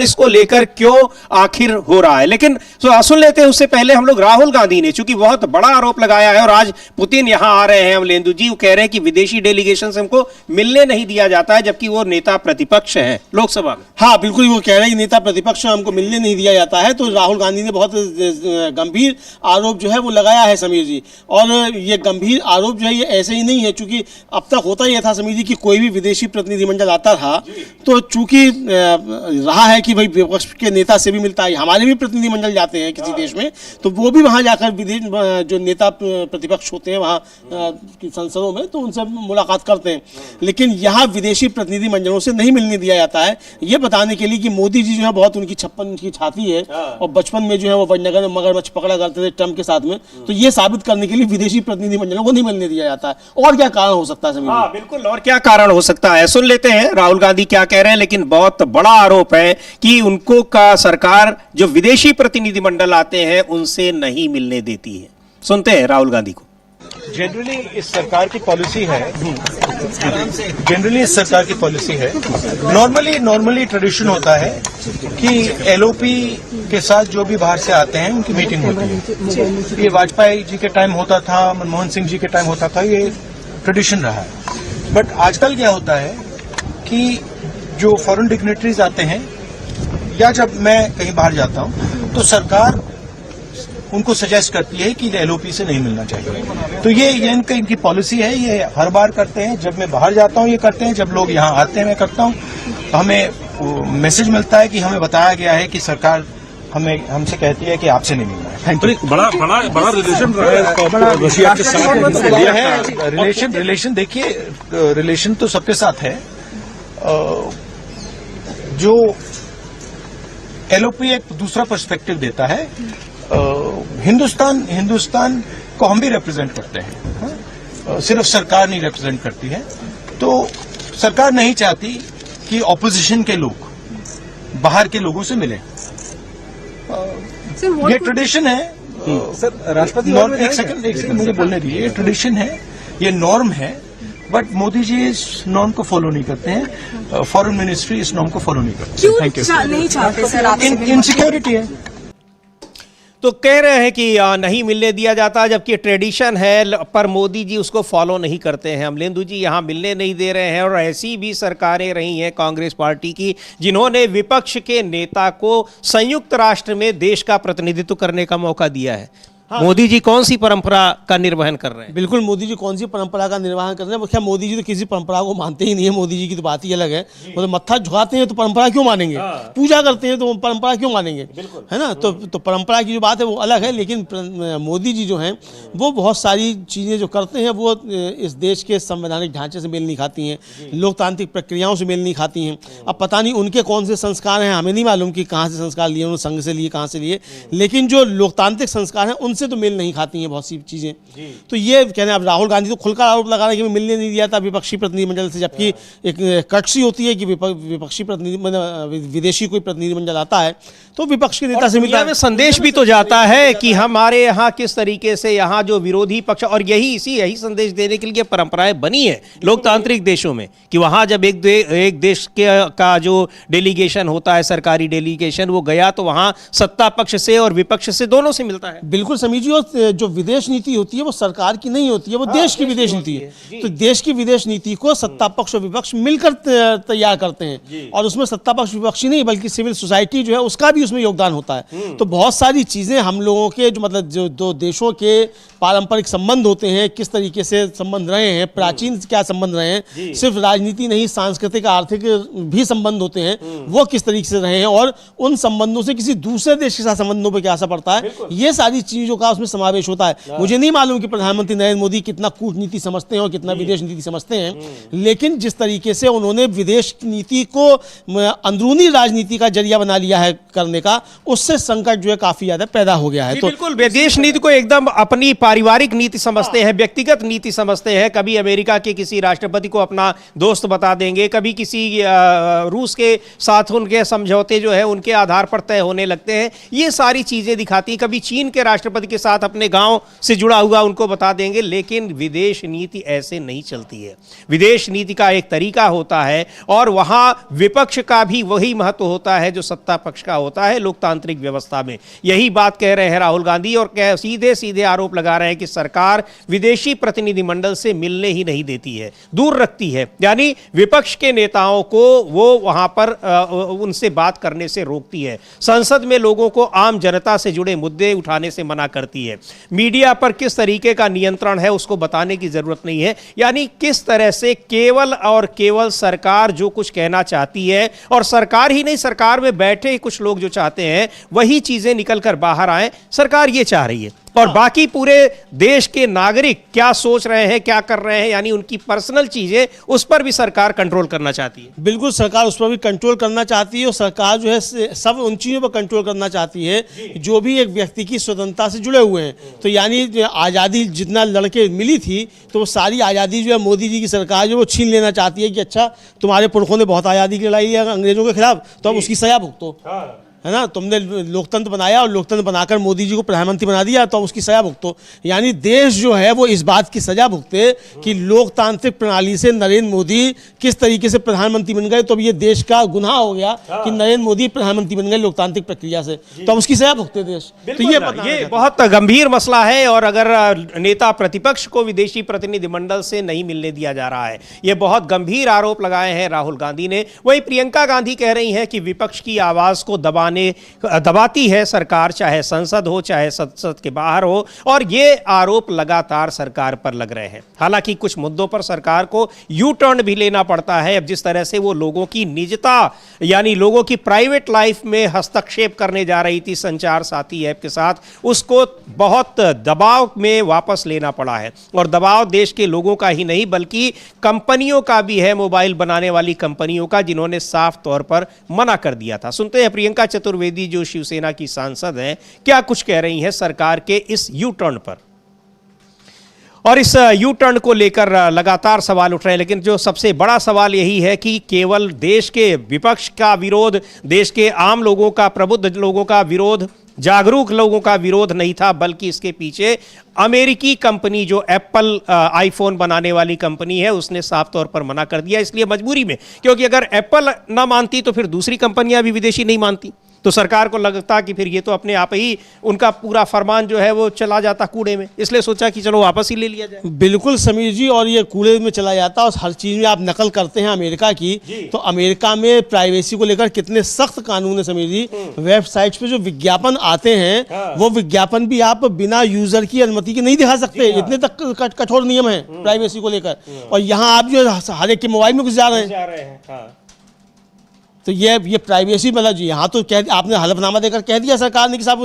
इसको लेकर क्यों आखिर हो रहा है। लेकिन सुन लेते हैं उससे पहले हम लोग राहुल गांधी ने, चूंकि बहुत बड़ा आरोप लगाया है और आज पुतिन यहां आ रहे हैं, अमलेंदु जी, वो कह रहे हैं कि विदेशी डेलीगेशन से हमको मिलने नहीं दिया जाता है, जबकि वो नेता प्रतिपक्ष है लोकसभा में। हाँ बिल्कुल, वो कह रहे हैं कि नेता प्रतिपक्ष हमको मिलने नहीं दिया जाता है। तो राहुल गांधी ने बहुत गंभीर आरोप जो है वो लगाया है समीर जी। और ये गंभीर आरोप जो है ये ऐसे ही नहीं है, चूंकि अब तक होता यह था समीर जी कि कोई भी विदेशी प्रतिनिधिमंडल आता था तो चूंकि रहा है कि भाई विपक्ष के नेता से भी मिलता है, हमारे भी प्रतिनिधिमंडल जाते हैं किसी देश में तो वो भी वहां जाकर विदेश जो नेता प्रतिपक्ष होते हैं वहां संसदों में तो उनसे मुलाकात करते हैं। लेकिन यहाँ विदेशी प्रतिनिधिमंडलों से नहीं मिलने दिया जाता है, ये बताने के लिए कि मोदी जी जो है बहुत उनकी 56 इंच की छाती है और बचपन में जो है वो वडनगर में मगरमच्छ पकड़ा करते थे ट्रम्प के साथ में, तो ये साबित करने के लिए विदेशी प्रतिनिधिमंडलों को नहीं मिलने दिया जाता है। और क्या कारण हो सकता है? हाँ बिल्कुल, और क्या कारण हो सकता है सुन लेते हैं राहुल गांधी क्या कह रहे हैं। लेकिन बहुत बड़ा आरोप है कि उनको का सरकार जो विदेशी प्रतिनिधिमंडल आते हैं उनसे नहीं मिलने देती है। सुनते हैं राहुल गांधी को। जनरली इस सरकार की पॉलिसी है, नॉर्मली ट्रेडिशन होता है कि एलओपी के साथ जो भी बाहर से आते हैं उनकी मीटिंग होती है। ये वाजपेयी जी के टाइम होता था, मनमोहन सिंह जी के टाइम होता था, ये ट्रेडिशन रहा है। बट आजकल क्या होता है कि जो फॉरेन डिग्नेटरीज आते हैं या जब मैं कहीं बाहर जाता हूं तो सरकार उनको सजेस्ट करती है कि एलओपी से नहीं मिलना चाहिए। तो ये इनकी पॉलिसी है, ये हर बार करते हैं। जब मैं बाहर जाता हूं ये करते हैं, जब लोग यहाँ आते हैं मैं करता हूं। तो हमें मैसेज मिलता है कि हमें बताया गया है कि सरकार हमसे कहती है कि आपसे नहीं मिलना है। Thank you. बड़ा रिलेशन रहा है रशिया के साथ। रिलेशन देखिए, रिलेशन तो सबके साथ है। जो एलओपी एक दूसरा पर्सपेक्टिव देता है। हिंदुस्तान को हम भी रिप्रेजेंट करते हैं, सिर्फ सरकार नहीं रिप्रेजेंट करती है। तो सरकार नहीं चाहती कि ऑपोजिशन के लोग बाहर के लोगों से मिलें। ये ट्रेडिशन है सर। राष्ट्रपति एक सेकंड मुझे बोलने दीजिए। ये ट्रेडिशन है, ये नॉर्म है, बट मोदी जी इस नॉर्म को फॉलो नहीं करते हैं। फॉरेन मिनिस्ट्री इस नॉर्म को फॉलो नहीं करती। Thank you. नहीं चाहते सर, इनसिक्योरिटी है। तो कह रहे हैं कि नहीं मिलने दिया जाता, जबकि ट्रेडिशन है, पर मोदी जी उसको फॉलो नहीं करते हैं। अमलेंदु जी यहाँ मिलने नहीं दे रहे हैं। और ऐसी भी सरकारें रही हैं कांग्रेस पार्टी की जिन्होंने विपक्ष के नेता को संयुक्त राष्ट्र में देश का प्रतिनिधित्व करने का मौका दिया है। हाँ। मोदी जी कौन सी परंपरा का निर्वहन कर रहे हैं? बिल्कुल, मोदी जी कौन सी परंपरा का निर्वहन कर रहे हैं? क्या मोदी जी तो किसी परंपरा को मानते ही नहीं है। मोदी जी की तो बात ही अलग है। वो तो मत्था झुकाते हैं तो परंपरा क्यों मानेंगे? हाँ। पूजा करते हैं तो परंपरा क्यों मानेंगे? है ना। तो परंपरा की जो बात है वो अलग है। लेकिन मोदी जी जो हैं वो बहुत सारी चीज़ें जो करते हैं वो इस देश के संवैधानिक ढांचे से मेल नहीं खाती हैं, लोकतांत्रिक प्रक्रियाओं से मेल नहीं खाती हैं। अब पता नहीं उनके कौन से संस्कार हैं, हमें नहीं मालूम कि कहाँ से संस्कार लिए, उन्होंने संघ से लिए, कहाँ से लिए। लेकिन जो लोकतांत्रिक संस्कार हैं उनसे तो मेल नहीं खाती हैं बहुत सी चीजें। तो ये कहते हैं, अब राहुल गांधी तो खुलकर आरोप लगा रहे हैं कि मिलने नहीं दिया था विपक्षी प्रतिनिधिमंडल से, जबकि एक कटसी होती है कि विपक्षी विदेशी कोई प्रतिनिधिमंडल आता है तो विपक्ष के नेता से मिलता है। संदेश भी तो जाता है कि हमारे यहाँ किस तरीके से यहाँ जो विरोधी पक्ष, और यही संदेश देने के लिए परंपराएं बनी है लोकतांत्रिक देशों में कि वहां जब एक देश का जो डेलीगेशन होता है, सरकारी डेलीगेशन, वो गया तो वहां सत्ता पक्ष से और विपक्ष से दोनों से मिलता है। बिल्कुल समीर जी, और जो विदेश नीति होती है वो सरकार की नहीं होती है, वो देश की विदेश नीति है। तो देश की विदेश नीति को सत्ता पक्ष और विपक्ष मिलकर तैयार करते हैं। और उसमें सत्ता पक्ष विपक्षी नहीं बल्कि सिविल सोसाइटी जो है उसका भी उसमें योगदान होता है। तो बहुत सारी चीजें हम लोगों के जो मतलब जो दो देशों के पारंपरिक संबंध होते हैं, किस तरीके से संबंध रहे हैं, प्राचीन क्या संबंध रहे हैं, सिर्फ राजनीति नहीं सांस्कृतिक आर्थिक भी संबंध होते हैं, वो किस तरीके से रहे हैं और उन संबंधों से किसी दूसरे देश के साथ संबंधों पर क्या असर पड़ता है, ये सारी चीजों का उसमें समावेश होता है। मुझे नहीं मालूम कि प्रधानमंत्री नरेंद्र मोदी कितना कूटनीति समझते हैं और कितना विदेश नीति समझते हैं, लेकिन जिस तरीके से उन्होंने विदेश नीति को अंदरूनी राजनीति का जरिया बना लिया है करने का, उससे संकट जो है काफी ज्यादा पैदा हो गया है। तो बिल्कुल, विदेश नीति को एकदम अपनी पारिवारिक नीति समझते हैं, व्यक्तिगत नीति समझते हैं। कभी अमेरिका के किसी राष्ट्रपति को अपना दोस्त बता देंगे, कभी किसी रूस के साथ उनके समझौते जो है उनके आधार पर तय होने लगते हैं। ये सारी चीजें दिखाती हैं। कभी चीन के राष्ट्रपति संपत्ति के साथ अपने गांव से जुड़ा हुआ उनको बता देंगे, लेकिन विदेश नीति ऐसे नहीं चलती है। विदेश नीति का एक तरीका होता है और वहां विपक्ष का भी वही महत्व होता है जो सत्ता पक्ष का होता है लोकतांत्रिक व्यवस्था में। यही बात कह रहे हैं राहुल गांधी और सीधे सीधे आरोप लगा रहे हैं कि सरकार विदेशी प्रतिनिधिमंडल से मिलने ही नहीं देती है, दूर रखती है, यानी विपक्ष के नेताओं को वो वहां पर उनसे बात करने से रोकती है, संसद में लोगों को, आम जनता से जुड़े मुद्दे उठाने से मना करती है। मीडिया पर किस तरीके का नियंत्रण है उसको बताने की जरूरत नहीं है, यानी किस तरह से केवल और केवल सरकार जो कुछ कहना चाहती है, और सरकार ही नहीं, सरकार में बैठे कुछ लोग जो चाहते हैं वही चीजें निकलकर बाहर आए, सरकार ये चाह रही है। और बाकी पूरे देश के नागरिक क्या सोच रहे हैं, क्या कर रहे हैं, यानी उनकी पर्सनल चीजें, उस पर भी सरकार कंट्रोल करना चाहती है। बिल्कुल, सरकार उस पर भी कंट्रोल करना चाहती है और सरकार जो है सब उन चीज़ों पर कंट्रोल करना चाहती है जो भी एक व्यक्ति की स्वतंत्रता से जुड़े हुए हैं। तो यानी आज़ादी जितना लड़के मिली थी तो वो सारी आज़ादी जो है मोदी जी की सरकार जो वो छीन लेना चाहती है कि अच्छा तुम्हारे पुरखों ने बहुत आज़ादी की लड़ाई है अंग्रेजों के खिलाफ, तो अब उसकी सजा भुगतो, है ना। तुमने लोकतंत्र बनाया और लोकतंत्र बनाकर मोदी जी को प्रधानमंत्री बना दिया, तो उसकी सजा भुगतो। यानी देश जो है वो इस बात की सजा भुगते कि लोकतांत्रिक प्रणाली से नरेंद्र मोदी किस तरीके से प्रधानमंत्री बन गए, तो अब ये देश का गुनाह हो गया कि नरेंद्र मोदी प्रधानमंत्री बन गए लोकतांत्रिक प्रक्रिया से, तो अब उसकी सजा भुगते देश। तो ये बहुत गंभीर मसला है और अगर नेता प्रतिपक्ष को विदेशी प्रतिनिधिमंडल से नहीं मिलने दिया जा रहा है, ये बहुत गंभीर आरोप लगाए हैं राहुल गांधी ने। वही प्रियंका गांधी कह रही हैं कि विपक्ष की आवाज को दबाती है सरकार, चाहे संसद हो चाहे संसद के बाहर हो, और ये आरोप लगातार सरकार पर लग रहे हैं। हालांकि कुछ मुद्दों पर सरकार को यू टर्न भी लेना पड़ता है। अब जिस तरह से वो लोगों की निजता यानी लोगों की प्राइवेट लाइफ में हस्तक्षेप करने जा रही थी संचार साथी ऐप के साथ, उसको बहुत दबाव में वापस लेना पड़ा है। और दबाव देश के लोगों का ही नहीं बल्कि कंपनियों का भी है, मोबाइल बनाने वाली कंपनियों का, जिन्होंने साफ तौर पर मना कर दिया था। सुनते हैं प्रियंका चतुर्वेदी जो शिवसेना की सांसद हैं, क्या कुछ कह रही हैं सरकार के इस यू टर्न पर। और इस यू टर्न को लेकर लगातार सवाल उठ रहे हैं, लेकिन जो सबसे बड़ा सवाल यही है कि केवल देश के विपक्ष का विरोध, देश के आम लोगों का, प्रबुद्ध लोगों का विरोध, जागरूक लोगों का विरोध नहीं था, बल्कि इसके पीछे अमेरिकी कंपनी जो एप्पल आईफोन बनाने वाली कंपनी है उसने साफ तौर पर मना कर दिया, इसलिए मजबूरी में, क्योंकि अगर एप्पल ना मानती तो फिर दूसरी कंपनियां भी विदेशी नहीं मानती, तो सरकार को लगता कि फिर ये तो अपने आप ही उनका पूरा फरमान जो है वो चला जाता कूड़े में, इसलिए सोचा कि चलो वापस ही ले लिया जाए। बिल्कुल समीर जी, और ये कूड़े में चला जाता और हर चीज़ में आप नकल करते हैं अमेरिका की, तो अमेरिका में प्राइवेसी को लेकर कितने सख्त कानून है समीर जी। वेबसाइट्स पे जो विज्ञापन आते हैं वो विज्ञापन भी आप बिना यूजर की अनुमति के नहीं दिखा सकते, इतने तक कठोर नियम है प्राइवेसी को लेकर। और यहाँ आप जो हर एक के मोबाइल में घुस जा रहे हैं, तो ये प्राइवेसी मतलब जी यहाँ तो कह आपने हलफनामा देकर कह दिया सरकार ने कि साहब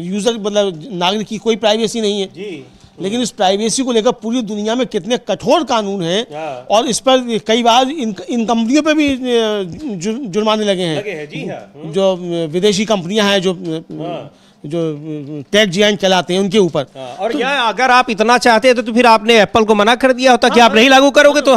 यूजर मतलब नागरिक की कोई प्राइवेसी नहीं है जी। लेकिन इस प्राइवेसी को लेकर पूरी दुनिया में कितने कठोर कानून हैं, और इस पर कई बार इन कंपनियों पे भी जुर्माने लगे हैं जी। जो विदेशी कंपनियां हैं जो टेक जायंट कहलाते हैं उनके ऊपर। और तो, अगर आप इतना चाहते हैं तो फिर आपने एप्पल को मना कर दिया होता कि आप नहीं लागू करोगे तो